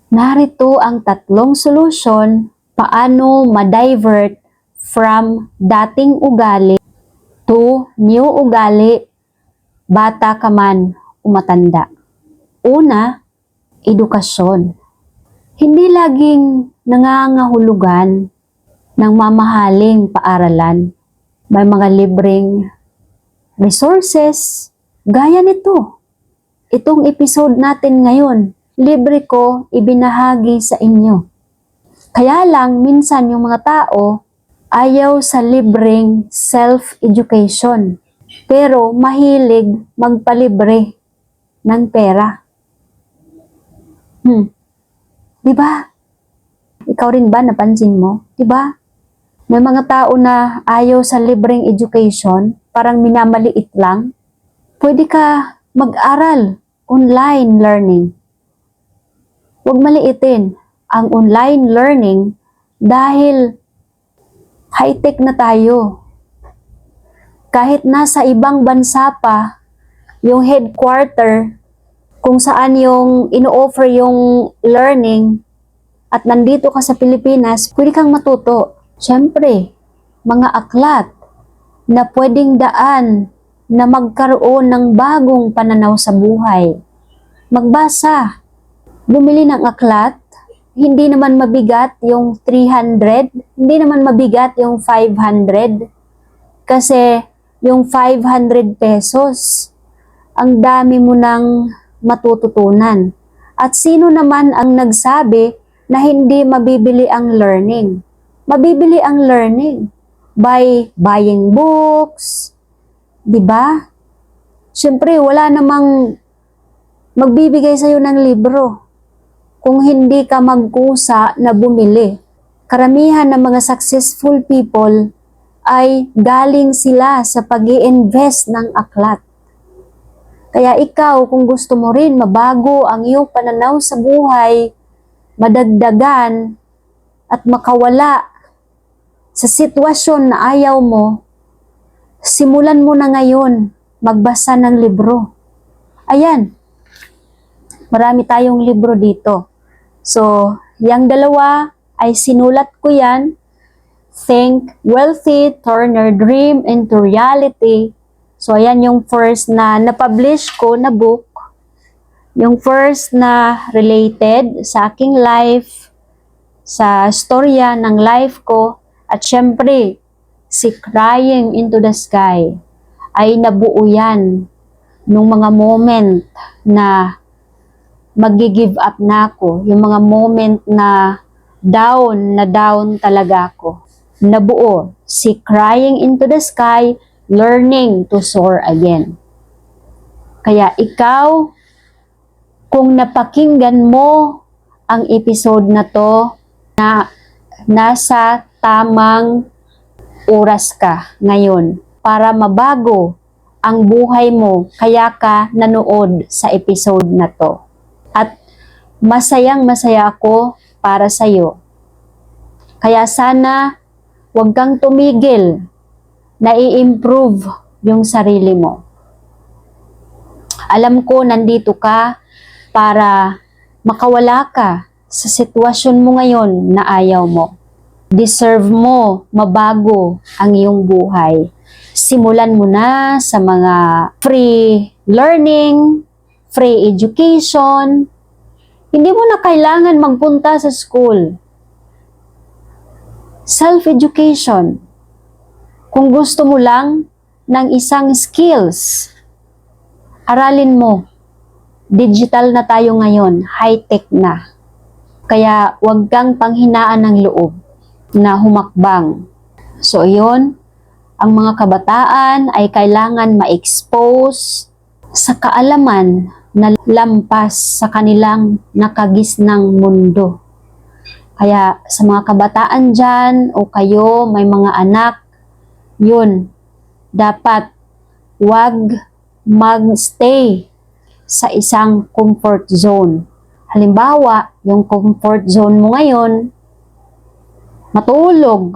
Narito ang tatlong solusyon paano ma-divert from dating ugali to new ugali, bata ka man o matanda. Una, edukasyon. Hindi laging nangangahulugan ng mamahaling paaralan. May mga libreng resources gaya nito. Itong episode natin ngayon, libre ko ibinahagi sa inyo. Kaya lang minsan yung mga tao ayaw sa libreng self-education, pero mahilig magpalibre ng pera. Diba? Ikaw rin ba napansin mo? Diba? May mga tao na ayaw sa libreng education, parang minamaliit lang. Pwede ka mag-aral, online learning. Huwag maliitin ang online learning dahil high-tech na tayo. Kahit nasa ibang bansa pa, yung headquarter, kung saan yung ino-offer yung learning, at nandito ka sa Pilipinas, pwede kang matuto. Siyempre, mga aklat na pwedeng daan na magkaroon ng bagong pananaw sa buhay. Magbasa. Bumili ng aklat, hindi naman mabigat yung 300, hindi naman mabigat yung 500. Kasi yung 500 pesos, ang dami mo nang matututunan. At sino naman ang nagsabi na hindi mabibili ang learning? Mabibili ang learning by buying books, di ba? Siyempre, wala namang magbibigay sa'yo ng libro kung hindi ka magkusa na bumili. Karamihan ng mga successful people ay galing sila sa pag-i-invest ng aklat. Kaya ikaw, kung gusto mo rin mabago ang iyong pananaw sa buhay, madagdagan at makawala sa sitwasyon na ayaw mo, simulan mo na ngayon magbasa ng libro. Ayan, marami tayong libro dito. So, yung dalawa ay sinulat ko yan. Think Wealthy, Turn Your Dream into Reality. So, ayan yung first na na-publish ko na book. Yung first na related sa aking life, sa storya ng life ko. At syempre, si Crying into the Sky ay nabuo yan nung mga moment na mag-give up na ako. Yung mga moment na down talaga ako. Nabuo si Crying into the Sky, Learning to Soar Again. Kaya ikaw, kung napakinggan mo ang episode na to, na nasa tamang oras ka ngayon para mabago ang buhay mo, kaya ka nanood sa episode na to. At masayang-masaya ako para sa iyo. Kaya sana huwag kang tumigil na i-improve yung sarili mo. Alam ko nandito ka para makawala ka sa sitwasyon mo ngayon na ayaw mo. Deserve mo mabago ang iyong buhay. Simulan mo na sa mga free learning, free education. Hindi mo na kailangan magpunta sa school. Self-education. Kung gusto mo lang ng isang skills, aralin mo. Digital na tayo ngayon, high-tech na. Kaya huwag kang panghinaan ng loob na humakbang. So yun, ang mga kabataan ay kailangan ma-expose sa kaalaman na lampas sa kanilang nakagisnang mundo. Kaya sa mga kabataan dyan o kayo may mga anak, yun, dapat wag magstay sa isang comfort zone. Halimbawa, yung comfort zone mo ngayon, matulog,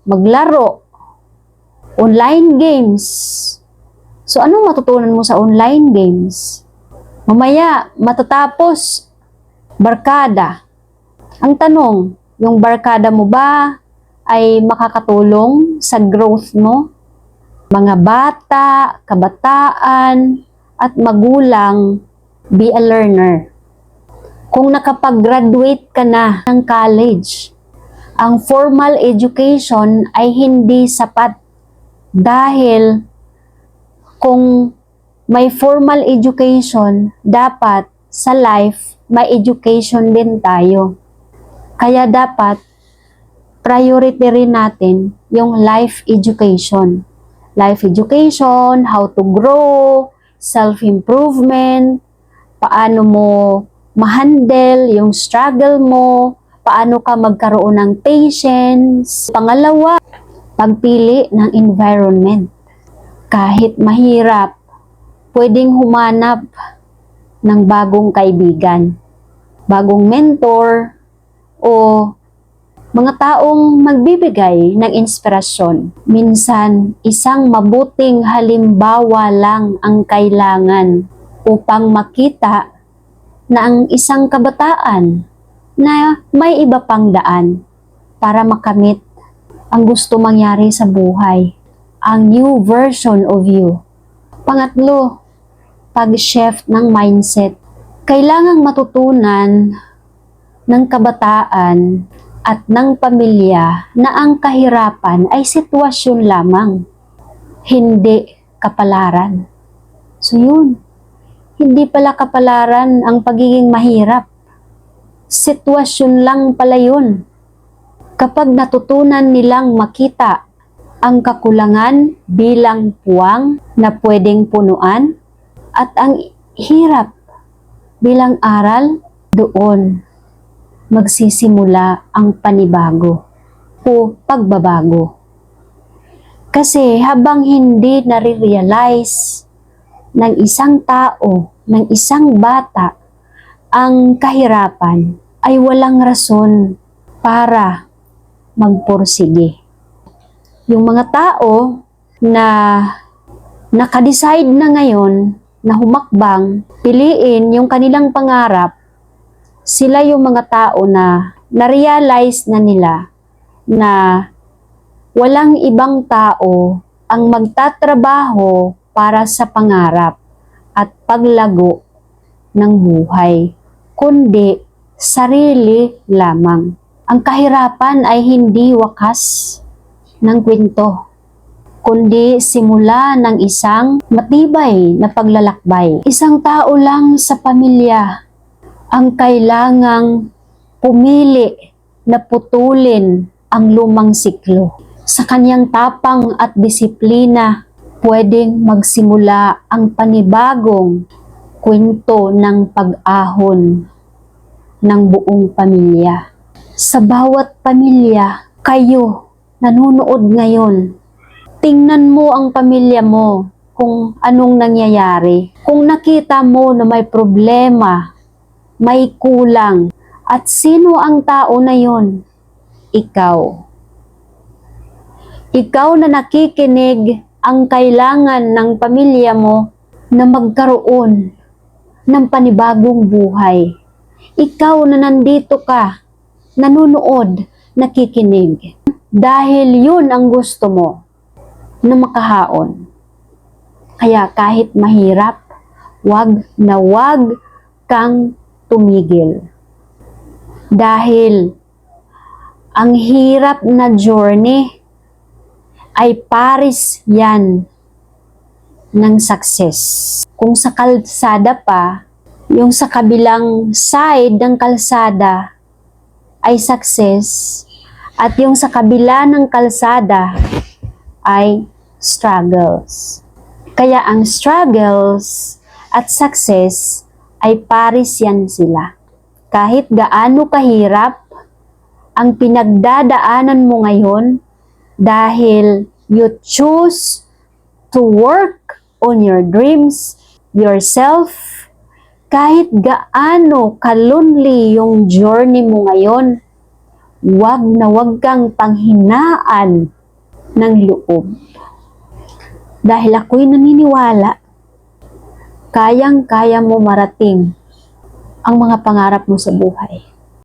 maglaro, online games. So, anong matutunan mo sa online games? Mamaya, matatapos, barkada. Ang tanong, yung barkada mo ba ay makakatulong sa growth mo? Mga bata, kabataan, at magulang, be a learner. Kung nakapag-graduate ka na ng college, ang formal education ay hindi sapat dahil kung may formal education, dapat sa life, may education din tayo. Kaya dapat priority rin natin yung life education. Life education, how to grow, self-improvement, paano mo ma-handle yung struggle mo, paano ka magkaroon ng patience. Pangalawa, pagpili ng environment. Kahit mahirap, pwedeng humanap ng bagong kaibigan, bagong mentor, o mga taong magbibigay ng inspirasyon. Minsan, isang mabuting halimbawa lang ang kailangan upang makita na ang isang kabataan na may iba pang daan para makamit ang gusto mangyari sa buhay, ang new version of you. Pangatlo, pag-shift ng mindset. Kailangang matutunan ng kabataan at ng pamilya na ang kahirapan ay sitwasyon lamang, hindi kapalaran. So yun, hindi pala kapalaran ang pagiging mahirap. Sitwasyon lang pala yun. Kapag natutunan nilang makita ang kakulangan bilang puwang na pwedeng punuan at ang hirap bilang aral, doon magsisimula ang panibago o pagbabago. Kasi habang hindi nare-realize ng isang tao, ng isang bata, ang kahirapan, ay walang rason para magpursige. Yung mga tao na nakadecide na ngayon na humakbang, piliin yung kanilang pangarap, sila yung mga tao na na-realize na nila na walang ibang tao ang magtatrabaho para sa pangarap at paglago ng buhay, kundi sarili lamang. Ang kahirapan ay hindi wakas ng kwento, kundi simula ng isang matibay na paglalakbay. Isang tao lang sa pamilya ang kailangang pumili na putulin ang lumang siklo. Sa kanyang tapang at disiplina, pwedeng magsimula ang panibagong kwento ng pag-ahon ng buong pamilya. Sa bawat pamilya, kayo nanonood ngayon, tingnan mo ang pamilya mo kung anong nangyayari. Kung nakita mo na may problema, may kulang, at sino ang tao na yon? Ikaw. Ikaw na nakikinig ang kailangan ng pamilya mo na magkaroon ng panibagong buhay. Ikaw na nandito ka, nanonood, nakikinig. Dahil yun ang gusto mo na makahaon. Kaya kahit mahirap, wag na wag kang tumigil. Dahil ang hirap na journey ay paris yan ng success. Kung sa kalsada pa, yung sa kabilang side ng kalsada ay success, at yung sa kabila ng kalsada ay struggles. Kaya ang struggles at success ay paris yan sila. Kahit gaano kahirap ang pinagdadaanan mo ngayon, dahil you choose to work on your dreams, yourself, kahit gaano ka-lonely yung journey mo ngayon, wag na wag kang panghinaan ng loob. Dahil ako'y naniniwala, kayang-kaya mo marating ang mga pangarap mo sa buhay.